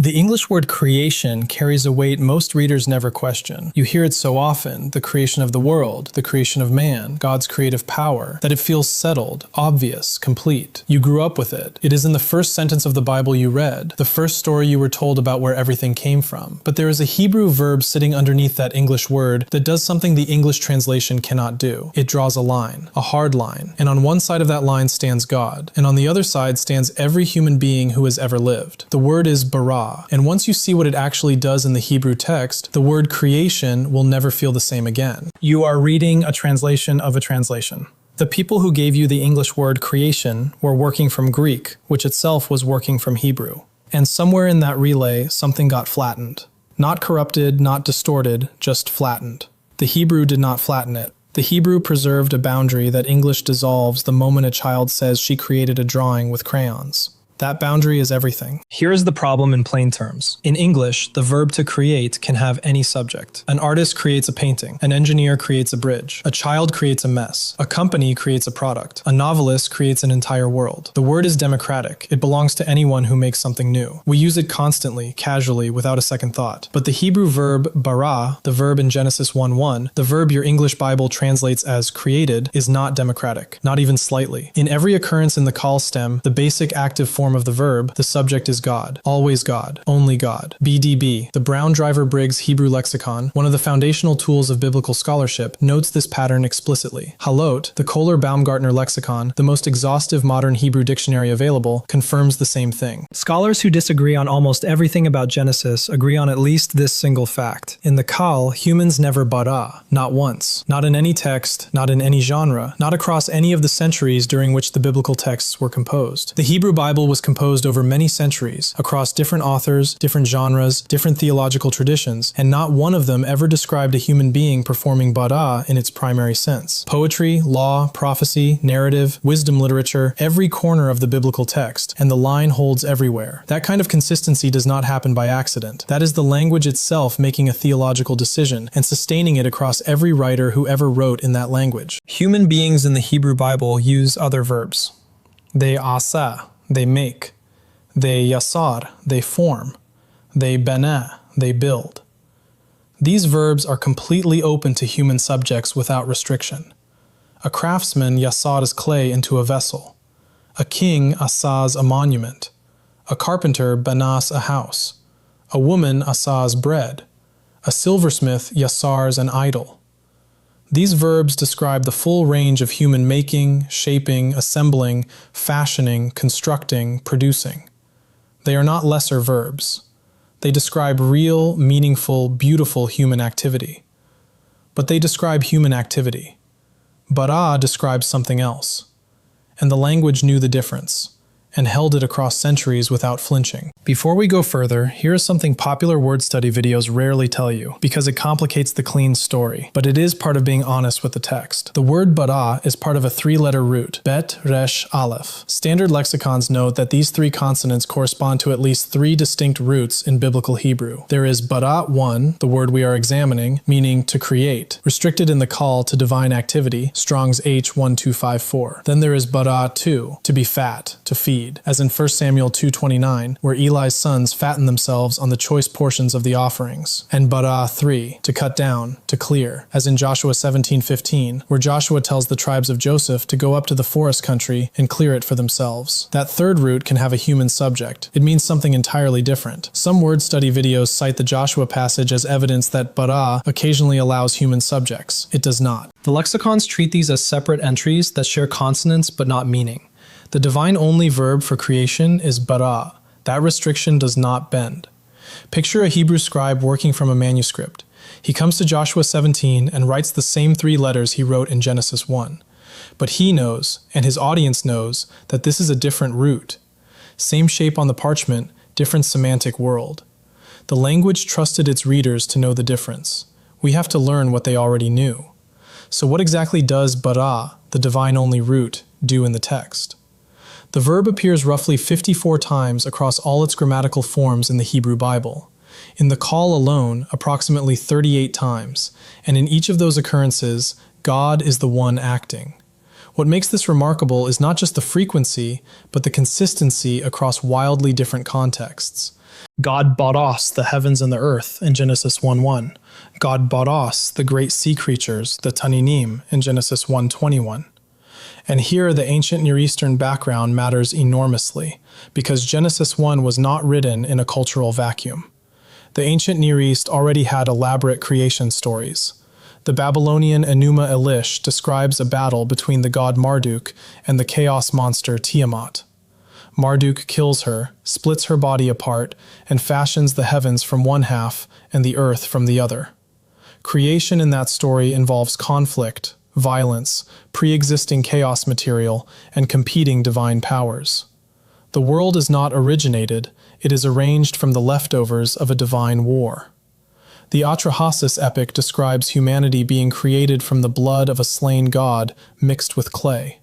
The English word creation carries a weight most readers never question. You hear it so often, the creation of the world, the creation of man, God's creative power, that it feels settled, obvious, complete. You grew up with it. It is in the first sentence of the Bible you read, the first story you were told about where everything came from. But there is a Hebrew verb sitting underneath that English word that does something the English translation cannot do. It draws a line, a hard line, and on one side of that line stands God, and on the other side stands every human being who has ever lived. The word is bārāʼ. And once you see what it actually does in the Hebrew text, the word creation will never feel the same again. You are reading a translation of a translation. The people who gave you the English word creation were working from Greek, which itself was working from Hebrew. And somewhere in that relay, something got flattened. Not corrupted, not distorted, just flattened. The Hebrew did not flatten it. The Hebrew preserved a boundary that English dissolves the moment a child says she created a drawing with crayons. That boundary is everything. Here is the problem in plain terms. In English, the verb to create can have any subject. An artist creates a painting. An engineer creates a bridge. A child creates a mess. A company creates a product. A novelist creates an entire world. The word is democratic. It belongs to anyone who makes something new. We use it constantly, casually, without a second thought. But the Hebrew verb bārāʼ, the verb in Genesis 1:1, the verb your English Bible translates as created, is not democratic. Not even slightly. In every occurrence in the call stem, the basic active form of the verb, the subject is God. Always God. Only God. BDB, the Brown Driver Briggs Hebrew Lexicon, one of the foundational tools of biblical scholarship, notes this pattern explicitly. Halot, the Kohler Baumgartner Lexicon, the most exhaustive modern Hebrew dictionary available, confirms the same thing. Scholars who disagree on almost everything about Genesis agree on at least this single fact. In the Kal, humans never bārāʼ. Not once. Not in any text, not in any genre, not across any of the centuries during which the biblical texts were composed. The Hebrew Bible was composed over many centuries, across different authors, different genres, different theological traditions, and not one of them ever described a human being performing bārāʼ in its primary sense. Poetry, law, prophecy, narrative, wisdom literature, every corner of the biblical text, and the line holds everywhere. That kind of consistency does not happen by accident. That is the language itself making a theological decision, and sustaining it across every writer who ever wrote in that language. Human beings in the Hebrew Bible use other verbs. They yāṣar, they make. They yāṣar, they form. They bānâ, they build. These verbs are completely open to human subjects without restriction. A craftsman yāṣars clay into a vessel. A king asās a monument. A carpenter bānās a house. A woman asās bread. A silversmith yāṣars an idol. These verbs describe the full range of human making, shaping, assembling, fashioning, constructing, producing. They are not lesser verbs. They describe real, meaningful, beautiful human activity. But they describe human activity. Bārāʼ describes something else. And the language knew the difference, and held it across centuries without flinching. Before we go further, here is something popular word study videos rarely tell you, because it complicates the clean story, but it is part of being honest with the text. The word bārāʼ is part of a three-letter root, bet, resh, aleph. Standard lexicons note that these three consonants correspond to at least three distinct roots in biblical Hebrew. There is bārāʼ 1, the word we are examining, meaning to create, restricted in the call to divine activity, Strong's H1254. Then there is bārāʼ 2, to be fat, to feed, as in 1 Samuel 2:29, where Eli's sons fatten themselves on the choice portions of the offerings, and bārāʼ 3, to cut down, to clear, as in Joshua 17:15, where Joshua tells the tribes of Joseph to go up to the forest country and clear it for themselves. That third root can have a human subject. It means something entirely different. Some word study videos cite the Joshua passage as evidence that bārāʼ occasionally allows human subjects. It does not. The lexicons treat these as separate entries that share consonants but not meaning. The divine-only verb for creation is bārāʼ. That restriction does not bend. Picture a Hebrew scribe working from a manuscript. He comes to Joshua 17 and writes the same three letters he wrote in Genesis 1. But he knows, and his audience knows, that this is a different root. Same shape on the parchment, different semantic world. The language trusted its readers to know the difference. We have to learn what they already knew. So what exactly does bārāʼ, the divine-only root, do in the text? The verb appears roughly 54 times across all its grammatical forms in the Hebrew Bible. In the call alone, approximately 38 times, and in each of those occurrences, God is the one acting. What makes this remarkable is not just the frequency, but the consistency across wildly different contexts. God bārāৎ the heavens and the earth in Genesis 1:1. God bārāৎ the great sea creatures, the taninim, in Genesis 1:21. And here the ancient Near Eastern background matters enormously, because Genesis 1 was not written in a cultural vacuum. The ancient Near East already had elaborate creation stories. The Babylonian Enuma Elish describes a battle between the god Marduk and the chaos monster Tiamat. Marduk kills her, splits her body apart, and fashions the heavens from one half and the earth from the other. Creation in that story involves conflict, violence, pre-existing chaos material, and competing divine powers. The world is not originated, it is arranged from the leftovers of a divine war. The Atrahasis epic describes humanity being created from the blood of a slain god mixed with clay.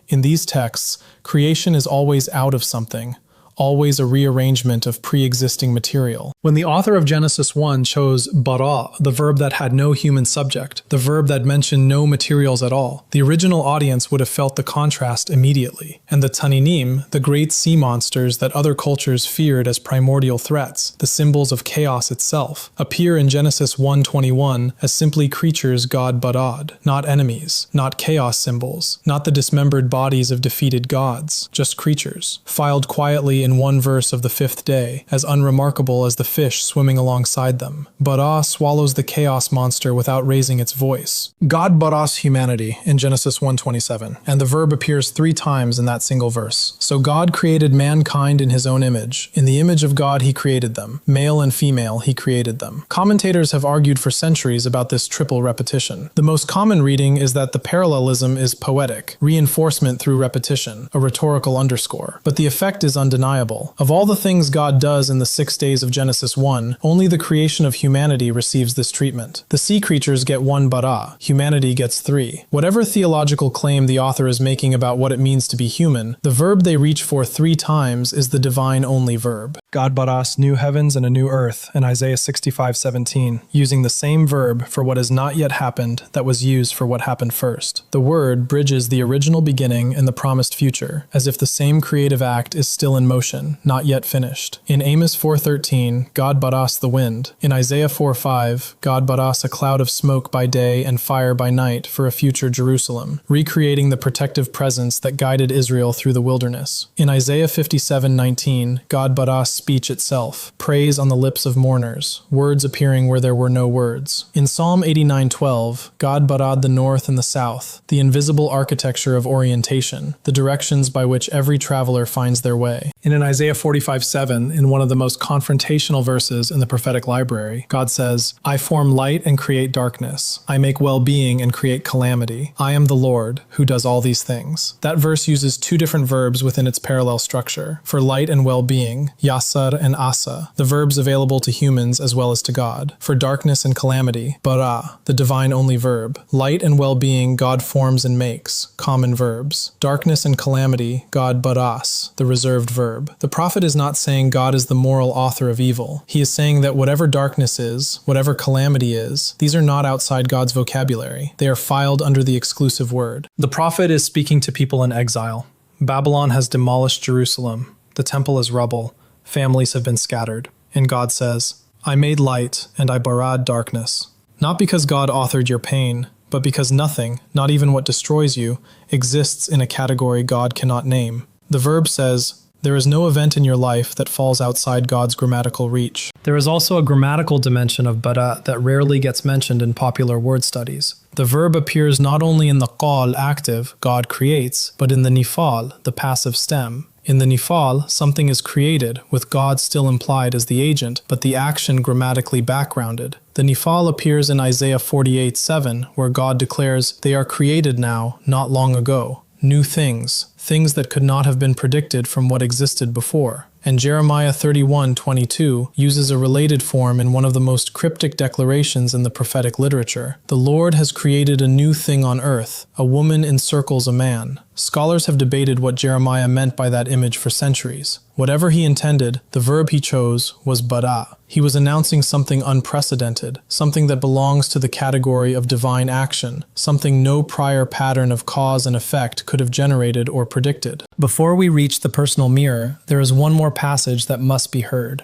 In these texts, creation is always out of something, always a rearrangement of pre-existing material. When the author of Genesis 1 chose bārāʼ, the verb that had no human subject, the verb that mentioned no materials at all, the original audience would have felt the contrast immediately. And the taninim, the great sea monsters that other cultures feared as primordial threats, the symbols of chaos itself, appear in Genesis 1:21 as simply creatures God bārāʼ, not enemies, not chaos symbols, not the dismembered bodies of defeated gods, just creatures, filed quietly in one verse of the fifth day, as unremarkable as the fish swimming alongside them. Bārāʼ swallows the chaos monster without raising its voice. God bārāʼ humanity in Genesis 1:27, and the verb appears 3 times in that single verse. So God created mankind in his own image. In the image of God he created them. Male and female he created them. Commentators have argued for centuries about this triple repetition. The most common reading is that the parallelism is poetic, reinforcement through repetition, a rhetorical underscore. But the effect is undeniable. Of all the things God does in the 6 days of Genesis 1, only the creation of humanity receives this treatment. The sea creatures get 1 bārāʼ, humanity gets 3. Whatever theological claim the author is making about what it means to be human, the verb they reach for 3 times is the divine-only verb. God bārāʼ new heavens and a new earth in Isaiah 65:17, using the same verb for what has not yet happened that was used for what happened first. The word bridges the original beginning and the promised future, as if the same creative act is still in motion, not yet finished. In Amos 4:13, God bārāʼ the wind. In Isaiah 4:5, God bārāʼ a cloud of smoke by day and fire by night for a future Jerusalem, recreating the protective presence that guided Israel through the wilderness. In Isaiah 57:19, God bārāʼ speech itself, praise on the lips of mourners, words appearing where there were no words. In Psalm 89:12, God bārāʼ the north and the south, the invisible architecture of orientation, the directions by which every traveler finds their way. And in Isaiah 45:7, in one of the most confrontational verses in the prophetic library, God says, I form light and create darkness. I make well-being and create calamity. I am the Lord who does all these things. That verse uses 2 different verbs within its parallel structure. For light and well-being, yāṣar and asa, the verbs available to humans as well as to God. For darkness and calamity, bārāʼ, the divine-only verb. Light and well-being God forms and makes, common verbs. Darkness and calamity, God bārāʼ, the reserved verb. The prophet is not saying God is the moral author of evil. He is saying that whatever darkness is, whatever calamity is, these are not outside God's vocabulary. They are filed under the exclusive word. The prophet is speaking to people in exile. Babylon has demolished Jerusalem. The temple is rubble. Families have been scattered. And God says, I made light and I bārāʼd darkness. Not because God authored your pain, but because nothing, not even what destroys you, exists in a category God cannot name. The verb says, there is no event in your life that falls outside God's grammatical reach. There is also a grammatical dimension of bārāʼ that rarely gets mentioned in popular word studies. The verb appears not only in the qal active, God creates, but in the nifal, the passive stem. In the nifal, something is created, with God still implied as the agent, but the action grammatically backgrounded. The nifal appears in Isaiah 48:7, where God declares, they are created now, not long ago. New things, things that could not have been predicted from what existed before. And Jeremiah 31:22 uses a related form in one of the most cryptic declarations in the prophetic literature. The Lord has created a new thing on earth. A woman encircles a man. Scholars have debated what Jeremiah meant by that image for centuries. Whatever he intended, the verb he chose was bārāʼ. He was announcing something unprecedented, something that belongs to the category of divine action, something no prior pattern of cause and effect could have generated or predicted. Before we reach the personal mirror, there is one more passage that must be heard.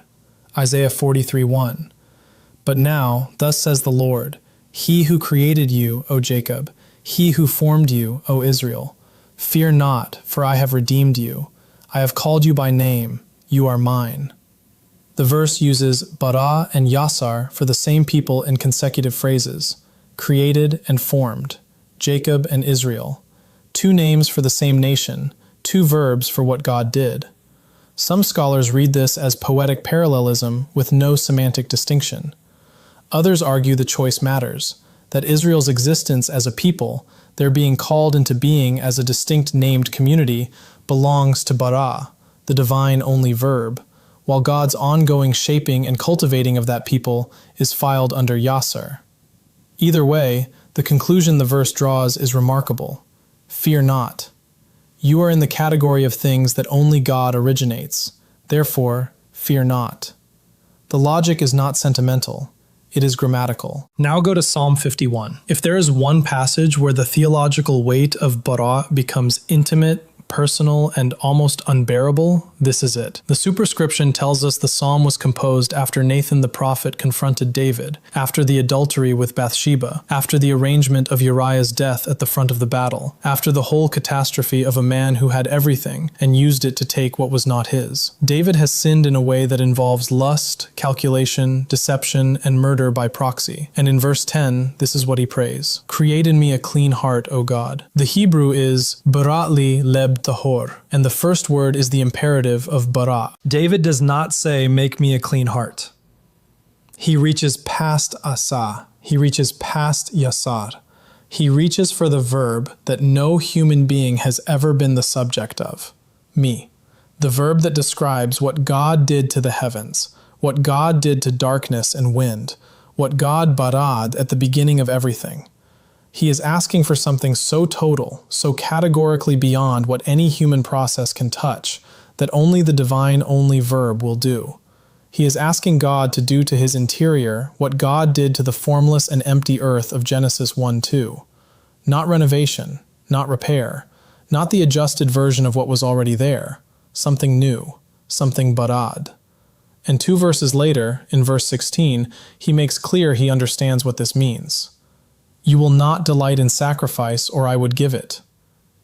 Isaiah 43:1. But now, thus says the Lord, He who created you, O Jacob, He who formed you, O Israel, fear not, for I have redeemed you. I have called you by name. You are mine. The verse uses bārāʼ and yāṣar for the same people in consecutive phrases, created and formed, Jacob and Israel. Two names for the same nation, two verbs for what God did. Some scholars read this as poetic parallelism with no semantic distinction. Others argue the choice matters, that Israel's existence as a people, their being called into being as a distinct named community, belongs to bārāʼ, the divine only verb, while God's ongoing shaping and cultivating of that people is filed under yāṣar. Either way, the conclusion the verse draws is remarkable. Fear not. You are in the category of things that only God originates. Therefore, fear not. The logic is not sentimental. It is grammatical. Now go to Psalm 51. If there is one passage where the theological weight of bārāʼ becomes intimate, personal, and almost unbearable, this is it. The superscription tells us the psalm was composed after Nathan the prophet confronted David, after the adultery with Bathsheba, after the arrangement of Uriah's death at the front of the battle, after the whole catastrophe of a man who had everything and used it to take what was not his. David has sinned in a way that involves lust, calculation, deception, and murder by proxy. And in verse 10, this is what he prays. Create in me a clean heart, O God. The Hebrew is bārāʼ li leb tahor, and the first word is the imperative of bārāʼ. David does not say, make me a clean heart. He reaches past asa. He reaches past yāṣar. He reaches for the verb that no human being has ever been the subject of, me. The verb that describes what God did to the heavens, what God did to darkness and wind, what God bārā'd at the beginning of everything. He is asking for something so total, so categorically beyond what any human process can touch, that only the divine only verb will do. He is asking God to do to his interior what God did to the formless and empty earth of Genesis 1:2. Not renovation, not repair, not the adjusted version of what was already there, something new, something bārā'd. And 2 verses later, in verse 16, he makes clear he understands what this means. You will not delight in sacrifice, or I would give it.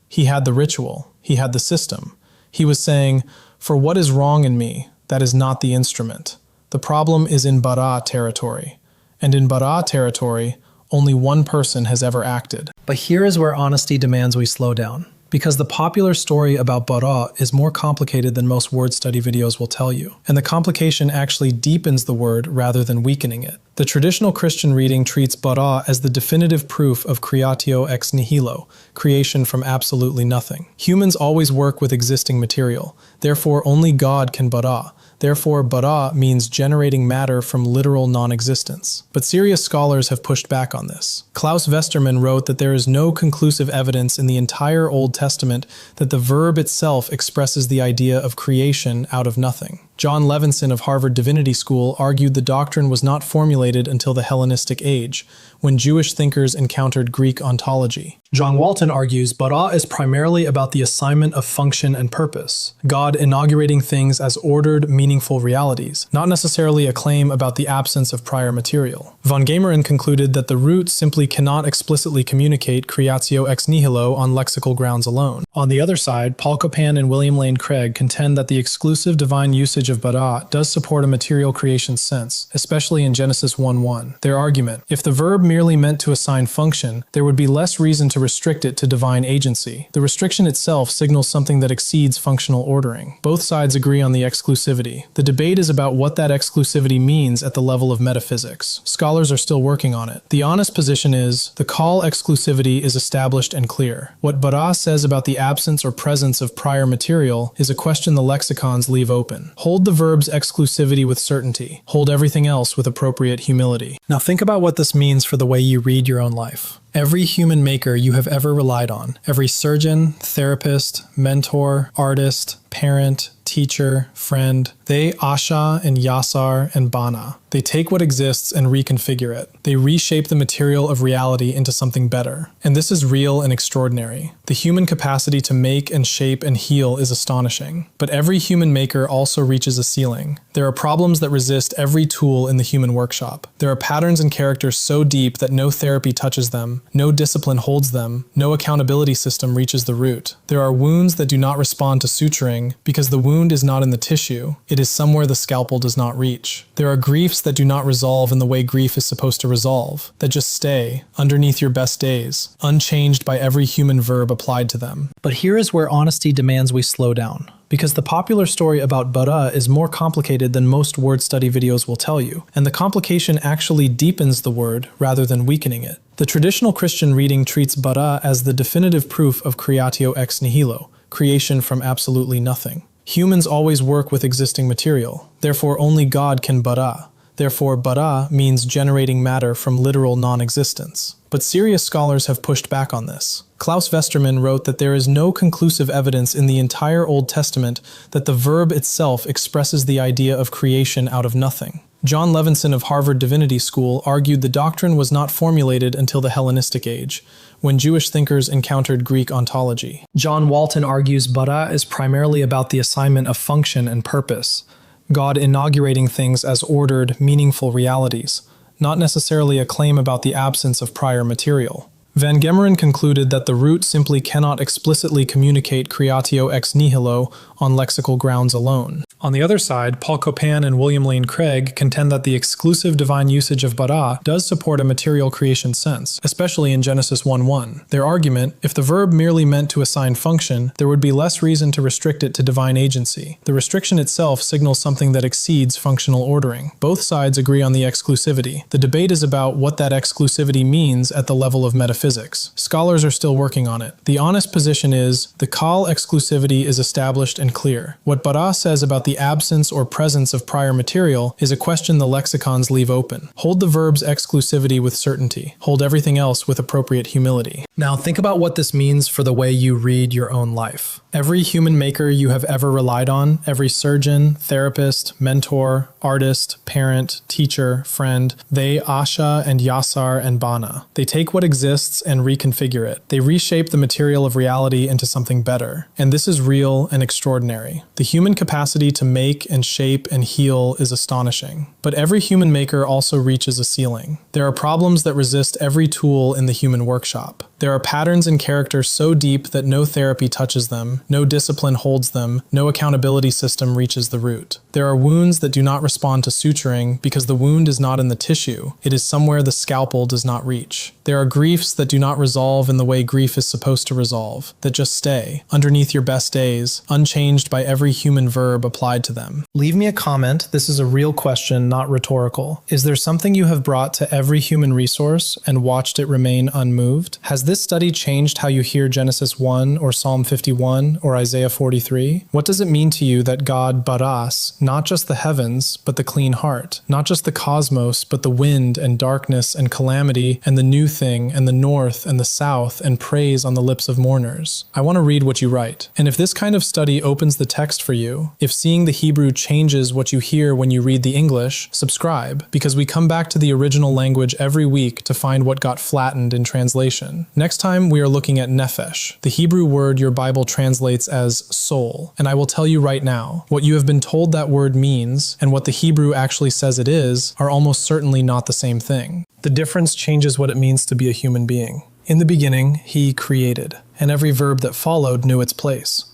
He had the ritual. He had the system. He was saying, for what is wrong in me, that is not the instrument. The problem is in bārāʼ territory. And in bārāʼ territory, only one person has ever acted. But here is where honesty demands we slow down. Because the popular story about bārāʼ is more complicated than most word study videos will tell you. And the complication actually deepens the word rather than weakening it. The traditional Christian reading treats bārāʼ as the definitive proof of creatio ex nihilo, creation from absolutely nothing. Humans always work with existing material. Therefore, only God can bārāʼ. Therefore, bārāʼ means generating matter from literal non-existence. But serious scholars have pushed back on this. Klaus Westermann wrote that there is no conclusive evidence in the entire Old Testament that the verb itself expresses the idea of creation out of nothing. John Levinson of Harvard Divinity School argued the doctrine was not formulated until the Hellenistic age, when Jewish thinkers encountered Greek ontology. John Walton argues bārāʼ is primarily about the assignment of function and purpose, God inaugurating things as ordered, meaningful realities, not necessarily a claim about the absence of prior material. Von Gameren concluded that the root simply cannot explicitly communicate creatio ex nihilo on lexical grounds alone. On the other side, Paul Copan and William Lane Craig contend that the exclusive divine usage of bārāʼ does support a material creation sense, especially in Genesis 1:1. Their argument: if the verb merely meant to assign function, there would be less reason to restrict it to divine agency. The restriction itself signals something that exceeds functional ordering. Both sides agree on the exclusivity. The debate is about what that exclusivity means at the level of metaphysics. Scholars are still working on it. The honest position is, the call exclusivity is established and clear. What bārāʼ says about the absence or presence of prior material is a question the lexicons leave open. Hold the verb's exclusivity with certainty. Hold everything else with appropriate humility. Now think about what this means for the way you read your own life. Every human maker you have ever relied on, every surgeon, therapist, mentor, artist, parent, teacher, friend. They yāṣar and yāṣar and bānâ. They take what exists and reconfigure it. They reshape the material of reality into something better. And this is real and extraordinary. The human capacity to make and shape and heal is astonishing. But every human maker also reaches a ceiling. There are problems that resist every tool in the human workshop. There are patterns and characters so deep that no therapy touches them, no discipline holds them, no accountability system reaches the root. There are wounds that do not respond to suturing because the wound is not in the tissue, it is somewhere the scalpel does not reach. There are griefs that do not resolve in the way grief is supposed to resolve, that just stay underneath your best days, unchanged by every human verb applied to them. But here is where honesty demands we slow down. Because the popular story about bārāʼ is more complicated than most word study videos will tell you, and the complication actually deepens the word rather than weakening it. The traditional Christian reading treats bārāʼ as the definitive proof of creatio ex nihilo, creation from absolutely nothing. Humans always work with existing material, therefore only God can bārāʼ. Therefore, bārāʼ means generating matter from literal non-existence. But serious scholars have pushed back on this. Klaus Westermann wrote that there is no conclusive evidence in the entire Old Testament that the verb itself expresses the idea of creation out of nothing. John Levinson of Harvard Divinity School argued the doctrine was not formulated until the Hellenistic age, when Jewish thinkers encountered Greek ontology. John Walton argues bārāʼ is primarily about the assignment of function and purpose, God inaugurating things as ordered, meaningful realities, not necessarily a claim about the absence of prior material. Van Gemeren concluded that the root simply cannot explicitly communicate creatio ex nihilo on lexical grounds alone. On the other side, Paul Copan and William Lane Craig contend that the exclusive divine usage of bārāʼ does support a material creation sense, especially in Genesis 1:1. Their argument, if the verb merely meant to assign function, there would be less reason to restrict it to divine agency. The restriction itself signals something that exceeds functional ordering. Both sides agree on the exclusivity. The debate is about what that exclusivity means at the level of metaphysics. Scholars are still working on it. The honest position is, the Kal exclusivity is established and clear. What bārāʼ says about the absence or presence of prior material is a question the lexicons leave open. Hold the verb's exclusivity with certainty. Hold everything else with appropriate humility. Now think about what this means for the way you read your own life. Every human maker you have ever relied on, every surgeon, therapist, mentor, artist, parent, teacher, friend, they yāṣar and yāṣar and bānâ. They take what exists and reconfigure it. They reshape the material of reality into something better. And this is real and extraordinary. The human capacity to make and shape and heal is astonishing. But every human maker also reaches a ceiling. There are problems that resist every tool in the human workshop. There are patterns and characters so deep that no therapy touches them, no discipline holds them, no accountability system reaches the root. There are wounds that do not respond to suturing because the wound is not in the tissue, it is somewhere the scalpel does not reach. There are griefs that do not resolve in the way grief is supposed to resolve, that just stay, underneath your best days, unchanged by every human verb applied to them. Leave me a comment, this is a real question, not rhetorical. Is there something you have brought to every human resource and watched it remain unmoved? Has this study changed how you hear Genesis 1 or Psalm 51 or Isaiah 43? What does it mean to you that God bārā't not just the heavens, but the clean heart, not just the cosmos, but the wind and darkness and calamity and the new thing and the north and the south and praise on the lips of mourners? I want to read what you write. And if this kind of study opens the text for you, if seeing the Hebrew changes what you hear when you read the English, subscribe, because we come back to the original language every week to find what got flattened in translation. Next time we are looking at nephesh, the Hebrew word your Bible translates as soul. And I will tell you right now, what you have been told that word means and what the Hebrew actually says it is are almost certainly not the same thing. The difference changes what it means to be a human being. In the beginning, he created, and every verb that followed knew its place.